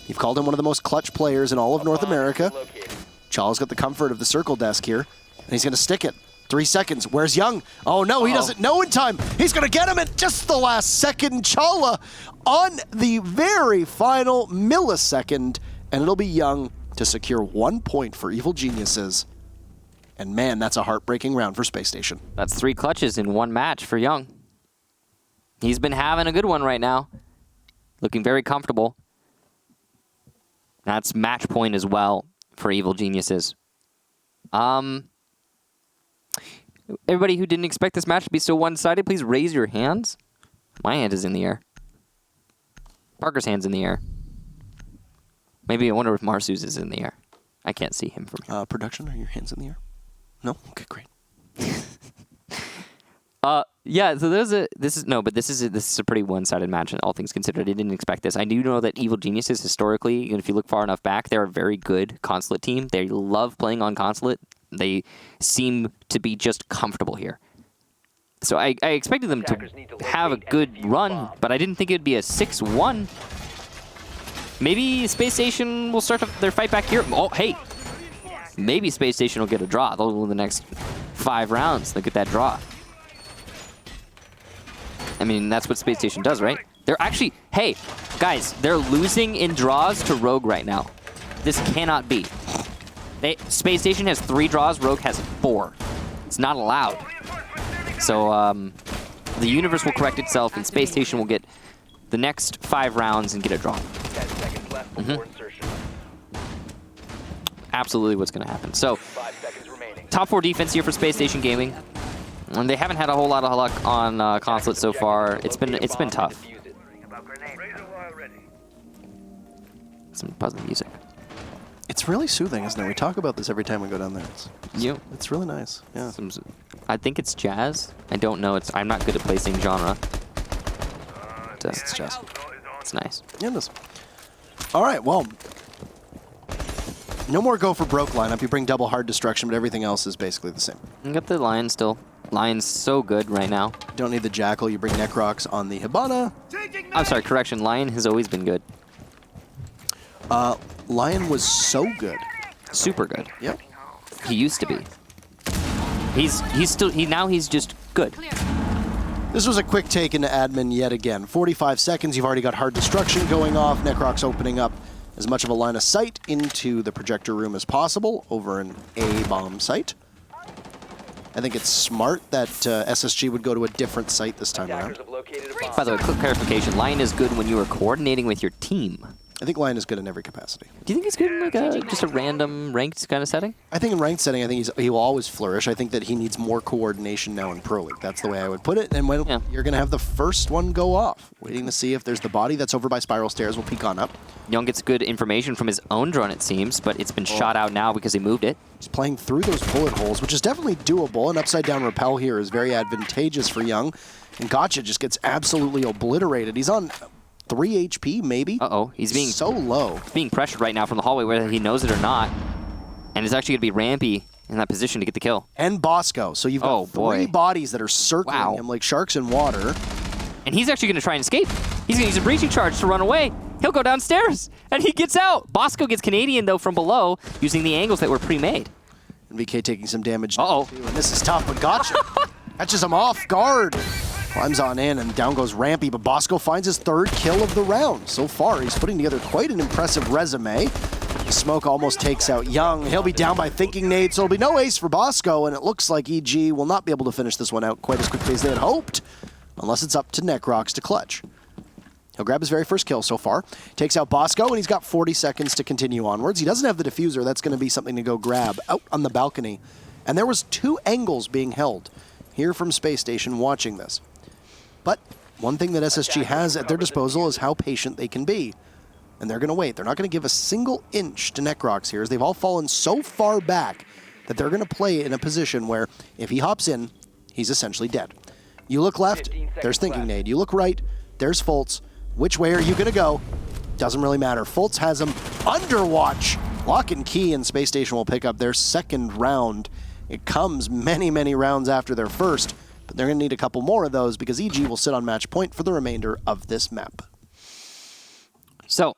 You've called him one of the most clutch players in all of North America. Chala's got the comfort of the circle desk here, and he's going to stick it. 3 seconds. Where's Young? Oh, no, he doesn't know in time. He's going to get him at just the last second. Chala on the very final millisecond, and it'll be Young to secure 1 point for Evil Geniuses. And, man, that's a heartbreaking round for Space Station. That's 3 clutches in 1 match for Young. He's been having a good one right now. Looking very comfortable. That's match point as well for Evil Geniuses. Everybody who didn't expect this match to be so one-sided, please raise your hands. My hand is in the air. Parker's hand's in the air. Maybe I wonder if Marsu's is in the air. I can't see him from here. Production, are your hands in the air? No? Okay, great. Yeah, so this is a pretty one-sided match, all things considered. I didn't expect this. I do know that Evil Geniuses, historically, and if you look far enough back, they're a very good Consulate team. They love playing on Consulate. They seem to be just comfortable here. So I expected them to have a good run, but I didn't think it would be a 6-1. Maybe Space Station will start their fight back here. Oh, hey! Maybe Space Station will get a draw. They'll win the next 5 rounds. They'll get that draw. I mean, that's what Space Station does, right? They're actually... Hey, guys, they're losing in draws to Rogue right now. This cannot be. Space Station has 3 draws. Rogue has 4. It's not allowed. So, the universe will correct itself, and Space Station will get the next 5 rounds and get a draw. 10 seconds left before insertion. Absolutely what's going to happen. So, 5 seconds remaining. top 4 defense here for Space Station Gaming. And they haven't had a whole lot of luck on Consulate so far. It's been tough. Some puzzling music. It's really soothing, isn't it? We talk about this every time we go down there. It's really nice. Yeah. I think it's jazz. I don't know. I'm not good at placing genre. It's jazz. It's nice. Yeah, it is. All right, well, no more go for broke lineup. You bring double hard destruction, but everything else is basically the same. You got the Lion still. Lion's so good right now. Don't need the Jackal. You bring Necrox on the Hibana. I'm sorry, correction. Lion has always been good. Lion was so good. Super good. Yep. He used to be. Now he's just good. This was a quick take into admin yet again. 45 seconds. You've already got hard destruction going off. Necrox opening up as much of a line of sight into the projector room as possible over an A-bomb site. I think it's smart that SSG would go to a different site this time around. By the way, quick clarification. Lion is good when you are coordinating with your team. I think Lion is good in every capacity. Do you think he's good in like just a random ranked kind of setting? I think in ranked setting, I think he will always flourish. I think that he needs more coordination now in Pro League. That's the way I would put it. And when you're going to have the first one go off, waiting to see if there's the body that's over by Spiral Stairs. We'll peek on up. Young gets good information from his own drone, it seems, but it's been shot out now because he moved it. He's playing through those bullet holes, which is definitely doable. An upside-down rappel here is very advantageous for Young. And Gotcha just gets absolutely obliterated. He's on 3 HP, maybe? Uh-oh. He's being so low. He's being pressured right now from the hallway, whether he knows it or not. And it's actually going to be Rampy in that position to get the kill. And Bosco. So you've got 3 bodies that are circling him like sharks in water. And he's actually going to try and escape. He's going to use a breaching charge to run away. He'll go downstairs, and he gets out. Bosco gets Canadian, though, from below, using the angles that were pre-made. And VK taking some damage. Uh-oh. And this is tough, but Gotcha catches him off guard. Climbs on in, and down goes Rampy, but Bosco finds his 3rd kill of the round. So far, he's putting together quite an impressive resume. The smoke almost takes out Young. He'll be down by Thinking Nade, so it'll be no ace for Bosco, and it looks like EG will not be able to finish this one out quite as quickly as they had hoped, unless it's up to Necrox to clutch. He'll grab his very first kill so far. Takes out Bosco, and he's got 40 seconds to continue onwards. He doesn't have the diffuser. That's going to be something to go grab out on the balcony. And there was 2 angles being held here from Space Station watching this. But one thing that SSG has at their disposal is how patient they can be. And they're going to wait. They're not going to give a single inch to Necrox here, as they've all fallen so far back that they're going to play in a position where if he hops in, he's essentially dead. You look left, there's Thinking Nade. You look right, there's Fultz. Which way are you going to go? Doesn't really matter. Fultz has him under watch. Lock and key, and Space Station will pick up their 2nd round. It comes many, many rounds after their first, but they're going to need a couple more of those because EG will sit on match point for the remainder of this map. So,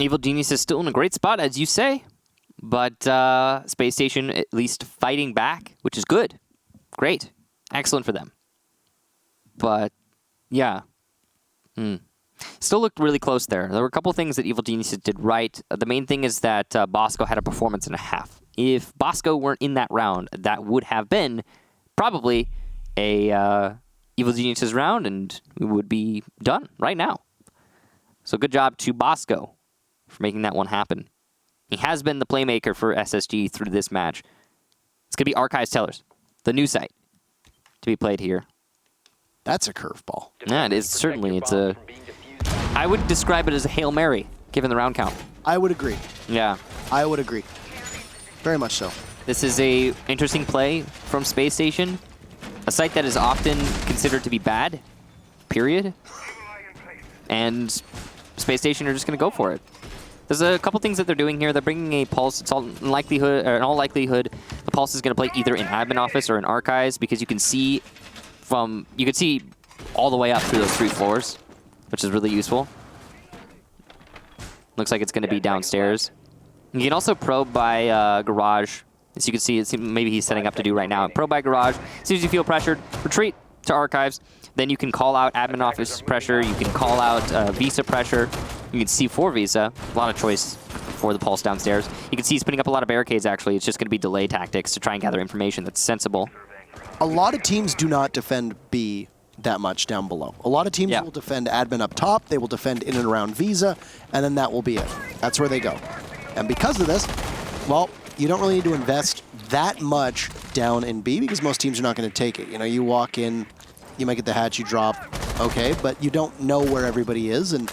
Evil Genius is still in a great spot, as you say, but Space Station at least fighting back, which is good. Great. Excellent for them. But, yeah. Still looked really close there. There were a couple things that Evil Geniuses did right. The main thing is that Bosco had a performance and a half. If Bosco weren't in that round, that would have been probably a Evil Geniuses round, and we would be done right now. So good job to Bosco for making that one happen. He has been the playmaker for SSG through this match. It's going to be Archives Tellers, the new site, to be played here. That's a curveball. Yeah, it is certainly. I would describe it as a Hail Mary, given the round count. I would agree. Yeah. I would agree. Very much so. This is a interesting play from Spacestation, a site that is often considered to be bad, period. And Spacestation are just going to go for it. There's a couple things that they're doing here. They're bringing a pulse. It's in all likelihood, the pulse is going to play either in admin office or in archives, because you can see all the way up through those 3 floors, which is really useful. Looks like it's going to be downstairs. You can also probe by garage. As you can see, maybe he's setting up to do right now. Probe by garage. As soon as you feel pressured, retreat to archives. Then you can call out admin office pressure. You can call out Visa pressure. You can C4 Visa. A lot of choice for the pulse downstairs. You can see he's putting up a lot of barricades, actually. It's just going to be delay tactics to try and gather information that's sensible. A lot of teams do not defend B that much down below. A lot of teams will defend admin up top. They will defend in and around Visa, and then that will be it. That's where they go. And because of this, well, you don't really need to invest that much down in B because most teams are not going to take it. You know, you walk in, you might get the hatch, you drop, okay, but you don't know where everybody is. And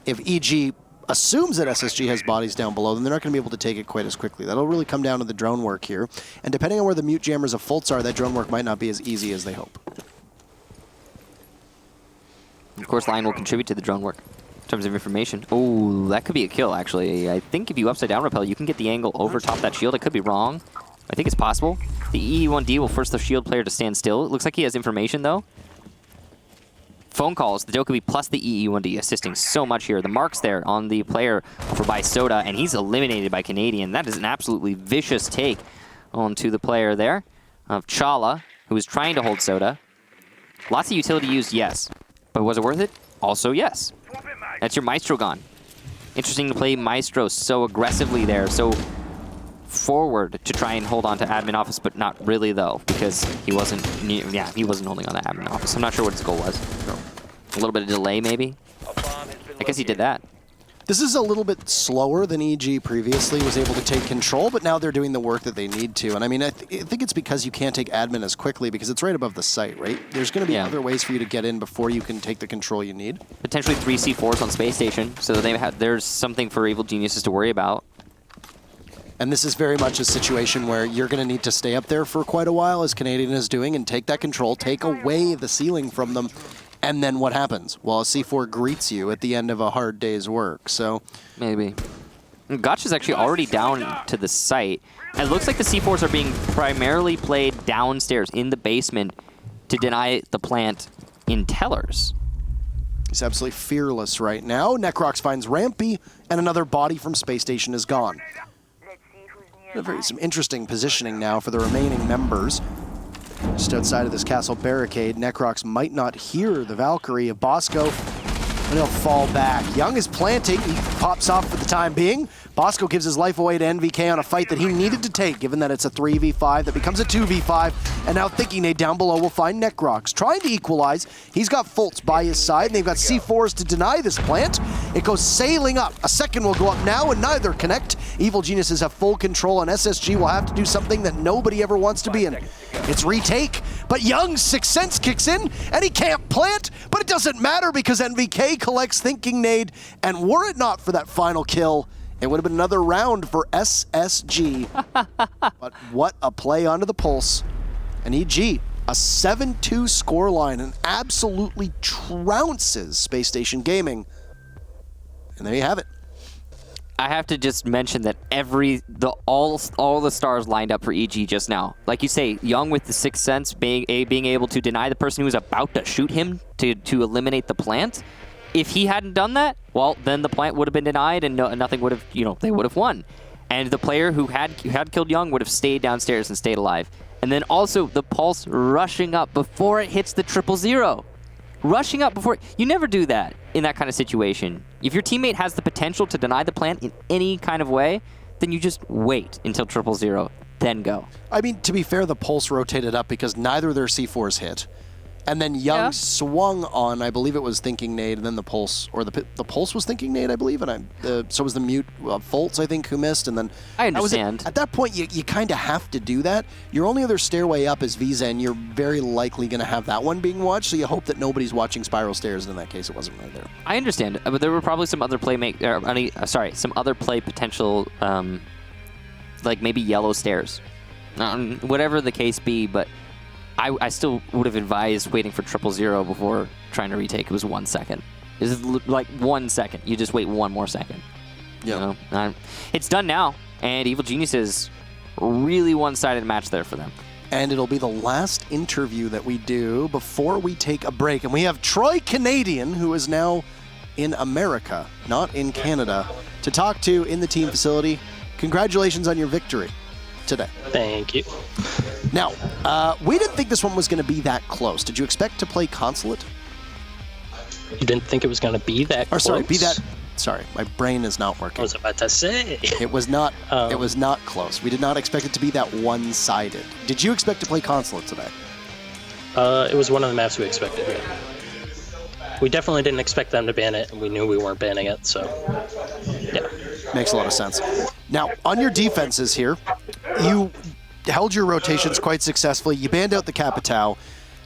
if EG assumes that SSG has bodies down below, then they're not going to be able to take it quite as quickly. That'll really come down to the drone work here. And depending on where the mute jammers of Fultz are, that drone work might not be as easy as they hope. Of course, Lion will contribute to the drone work in terms of information. Oh, that could be a kill, actually. I think if you upside down rappel, you can get the angle over top that shield. I could be wrong. I think it's possible. The EE1D will force the shield player to stand still. It looks like he has information, though. Phone calls, the Dokkaebi plus the EE1D assisting so much here. The marks there on the player over by Soda, and he's eliminated by Canadian. That is an absolutely vicious take onto the player there of Chala, who is trying to hold Soda. Lots of utility used, yes. But was it worth it? Also, yes. That's your Maestro gone. Interesting to play Maestro so aggressively there, so forward to try and hold on to admin office, but not really though, because he wasn't he wasn't holding on to admin office. I'm not sure what his goal was. A little bit of delay maybe. I guess he did that. This is a little bit slower than EG previously was able to take control, but now they're doing the work that they need to. And I mean, I think it's because you can't take admin as quickly because it's right above the site, right? There's going to be other ways for you to get in before you can take the control you need. Potentially 3 C4s on Spacestation, so there's something for Evil Geniuses to worry about. And this is very much a situation where you're going to need to stay up there for quite a while, as Canadian is doing, and take that control, take away the ceiling from them. And then what happens? Well, a C4 greets you at the end of a hard day's work, so... Maybe. Gotch is actually already down to the site. It looks like the C4s are being primarily played downstairs in the basement to deny the plant in tellers. He's absolutely fearless right now. Necrox finds Rampy, and another body from Spacestation is gone. Some interesting positioning now for the remaining members. Just outside of this castle barricade, Necrox might not hear the Valkyrie of Bosco, but he'll fall back. Young is planting. He pops off for the time being. Bosco gives his life away to NVK on a fight that he needed to take, given that it's a 3v5 that becomes a 2v5. And now Thinking Nade down below will find Necrox. Trying to equalize. He's got Fultz by his side, and they've got C4s to deny this plant. It goes sailing up. A second will go up now, and neither connect. Evil Geniuses have full control, and SSG will have to do something that nobody ever wants to be in. It's retake, but Young's Sixth Sense kicks in, and he can't plant, but it doesn't matter because NVK collects Thinking Nade, and were it not for that final kill, it would have been another round for SSG. But what a play onto the pulse. And EG, a 7-2 scoreline, and absolutely trounces Space Station Gaming. And there you have it. I have to just mention that all the stars lined up for EG just now. Like you say, Young with the Sixth Sense being able to deny the person who was about to shoot him to eliminate the plant. If he hadn't done that, well, then the plant would have been denied and nothing would have, they would have won. And the player who had killed Young would have stayed downstairs and stayed alive. And then also the pulse rushing up before it hits the 000. Rushing up before... You never do that in that kind of situation. If your teammate has the potential to deny the plant in any kind of way, then you just wait until 000, then go. I mean, to be fair, the pulse rotated up because neither of their C4s hit. And then Young swung on, I believe it was Thinking Nade, and then the pulse, or the pulse was Thinking Nade, I believe, and so was the mute Fultz, I think, who missed, and then... I understand. At that point, you kind of have to do that. Your only other stairway up is Visa, and you're very likely going to have that one being watched, so you hope that nobody's watching Spiral Stairs, and in that case, it wasn't right there. I understand, but there were probably some other some other play potential like maybe yellow stairs. Whatever the case be, but I still would have advised waiting for 000 before trying to retake. It was 1 second. It was like 1 second. You just wait one more second. Yeah. You know? It's done now, and Evil Geniuses really one-sided match there for them. And it'll be the last interview that we do before we take a break. And we have Troy Canadian, who is now in America, not in Canada, to talk to in the team facility. Congratulations on your victory today. Thank you. Now, we didn't think this one was going to be that close. Did you expect to play Consulate? You didn't think it was going to be that close? Sorry, my brain is not working. I was about to say. It was not. It was not close. We did not expect it to be that one-sided. Did you expect to play Consulate today? It was one of the maps we expected. Yeah. We definitely didn't expect them to ban it, and we knew we weren't banning it. So, yeah. Makes a lot of sense. Now, on your defenses here, you held your rotations quite successfully. You banned out the Capitao.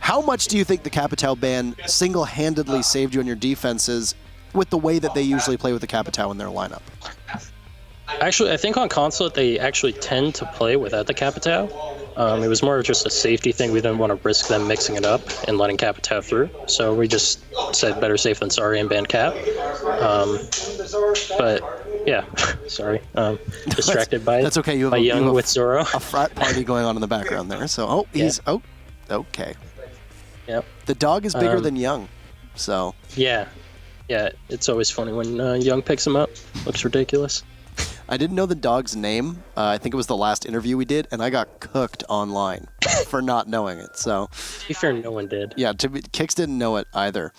How much do you think the Capitao ban single-handedly saved you on your defenses with the way that they usually play with the Capitao in their lineup? Actually, I think on Consulate, they actually tend to play without the Capitao. It was more of just a safety thing. We didn't want to risk them mixing it up and letting Capitao through. So we just said better safe than sorry and banned Cap. But, yeah, sorry. Distracted by that's okay. You have Young with Zoro. A frat party going on in the background there. So, okay. Yep. The dog is bigger than Young, so. Yeah, it's always funny when Young picks him up. Looks ridiculous. I didn't know the dog's name. I think it was the last interview we did, and I got cooked online for not knowing it. So, to be fair, no one did. Yeah, Kix didn't know it either.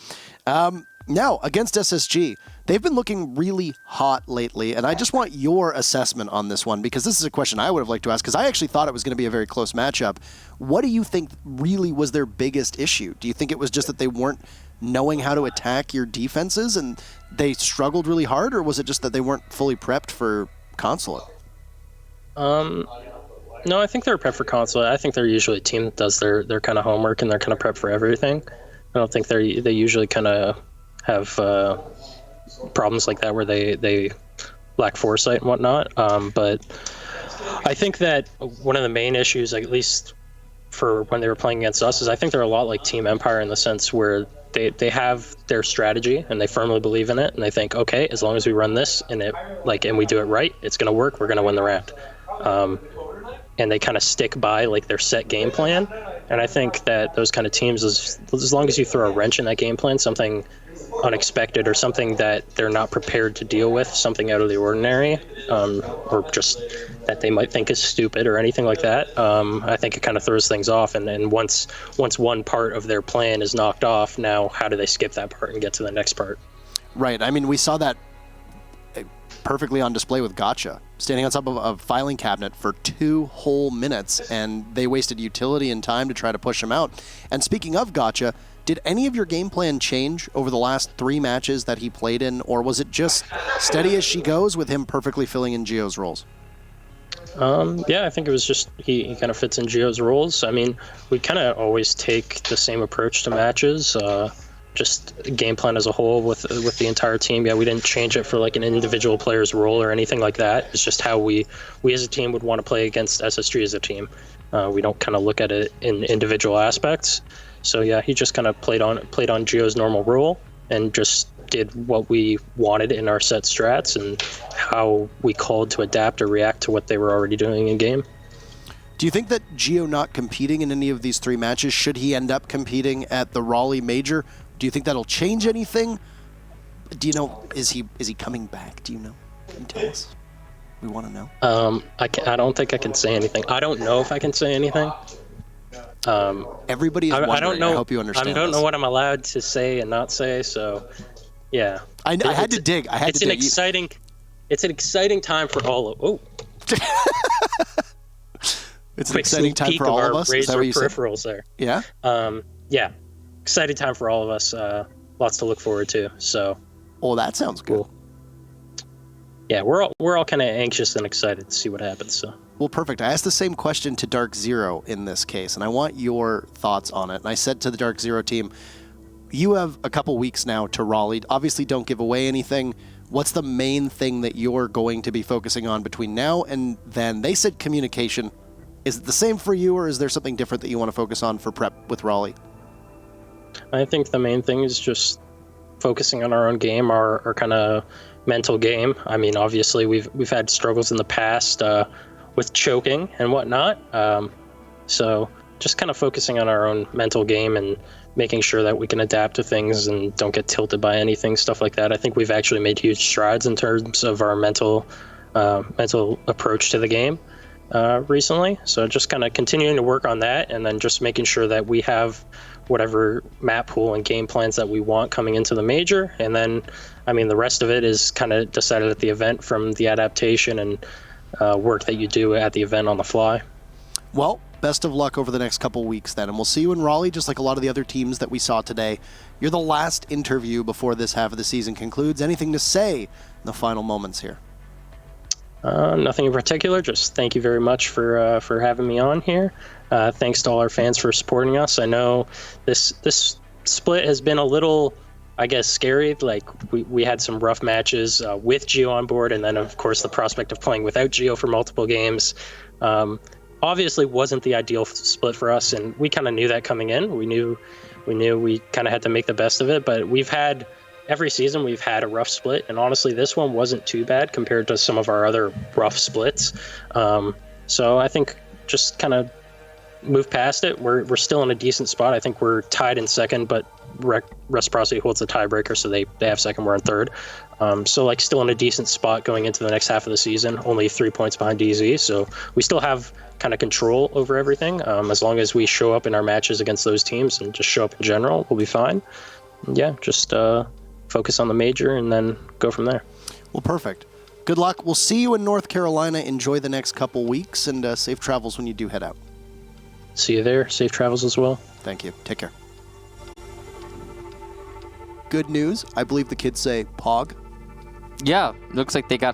Now, against SSG, they've been looking really hot lately, and I just want your assessment on this one, because this is a question I would have liked to ask, because I actually thought it was going to be a very close matchup. What do you think really was their biggest issue? Do you think it was just that they weren't knowing how to attack your defenses and they struggled really hard, or was it just that they weren't fully prepped for Consulate? No, I think they're prepped for Consulate. I think they're usually a team that does their kind of homework and they're kind of prepped for everything. I don't think they usually kind of have problems like that where they lack foresight and whatnot. But I think that one of the main issues, at least for when they were playing against us, is I think they're a lot like Team Empire in the sense where they have their strategy and they firmly believe in it, and they think, okay, as long as we run this and we do it right, it's going to work. We're going to win the round. And they kind of stick by like their set game plan. And I think that those kind of teams, as long as you throw a wrench in that game plan, something unexpected or something that they're not prepared to deal with, something out of the ordinary, or just that they might think is stupid or anything like that, I think it kind of throws things off. And then once one part of their plan is knocked off, now how do they skip that part and get to the next part? Right. I mean, we saw that perfectly on display with Gotcha, standing on top of a filing cabinet for 2 whole minutes, and they wasted utility and time to try to push him out. And speaking of Gotcha, did any of your game plan change over the last 3 matches that he played in, or was it just steady as she goes with him perfectly filling in Gio's roles? Yeah, I think it was just he kind of fits in Gio's roles. I mean, we kind of always take the same approach to matches, just game plan as a whole with the entire team. Yeah, we didn't change it for like an individual player's role or anything like that. It's just how we as a team would want to play against SSG as a team. We don't kind of look at it in individual aspects. So yeah, he just kind of played on Gio's normal role and just did what we wanted in our set strats and how we called to adapt or react to what they were already doing in game. Do you think that Gio not competing in any of these 3 matches, should he end up competing at the Raleigh Major, do you think that'll change anything? Do you know, is he coming back? Do you know? Can you tell us? We want to know. I don't think I can say anything. I don't know if I can say anything. Everybody is wondering. I don't know. I hope you understand. I don't know what I'm allowed to say and not say. So, yeah. I had to dig. It's an exciting time for all of. Oh. It's an exciting time for all of us. Is that what you said? Peripherals there. Yeah. Yeah. Exciting time for all of us. Lots to look forward to. So. Oh, that sounds good. Cool. Yeah, we're all kind of anxious and excited to see what happens. So. Well, perfect. I asked the same question to Dark Zero in this case, and I want your thoughts on it. And I said to the Dark Zero team, you have a couple weeks now to Raleigh. Obviously, don't give away anything. What's the main thing that you're going to be focusing on between now and then? They said communication. Is it the same for you, or is there something different that you want to focus on for prep with Raleigh? I think the main thing is just focusing on our own game, our kind of mental game. I mean, obviously we've had struggles in the past with choking and whatnot. So just kind of focusing on our own mental game and making sure that we can adapt to things and don't get tilted by anything, stuff like that. I think we've actually made huge strides in terms of our mental approach to the game recently. So just kind of continuing to work on that, and then just making sure that we have whatever map pool and game plans that we want coming into the major. And then, I mean, the rest of it is kind of decided at the event from the adaptation and work that you do at the event on the fly. Well, best of luck over the next couple weeks then, and we'll see you in Raleigh just like a lot of the other teams that we saw today. You're the last interview before this half of the season concludes. Anything to say in the final moments here? Nothing in particular. Just thank you very much for having me on here. Thanks to all our fans for supporting us. I know this split has been a little, I guess, scary. Like we had some rough matches with Gio on board, and then of course the prospect of playing without Gio for multiple games. Obviously wasn't the ideal split for us, and we kind of knew that coming in. We knew we kind of had to make the best of it, but every season we've had a rough split, and honestly this one wasn't too bad compared to some of our other rough splits. So I think just kind of move past it. We're still in a decent spot. I think we're tied in second, but Reciprocity holds the tiebreaker, so they have second, we're in third. So like still in a decent spot going into the next half of the season, only 3 points behind DZ. So we still have kind of control over everything. As long as we show up in our matches against those teams and just show up in general, we'll be fine. Yeah, just focus on the major and then go from there. Well, perfect. Good luck. We'll see you in North Carolina. Enjoy the next couple weeks, and safe travels when you do head out. See you there. Safe travels as well. Thank you. Take care. Good news. I believe the kids say Pog. Yeah, looks like they got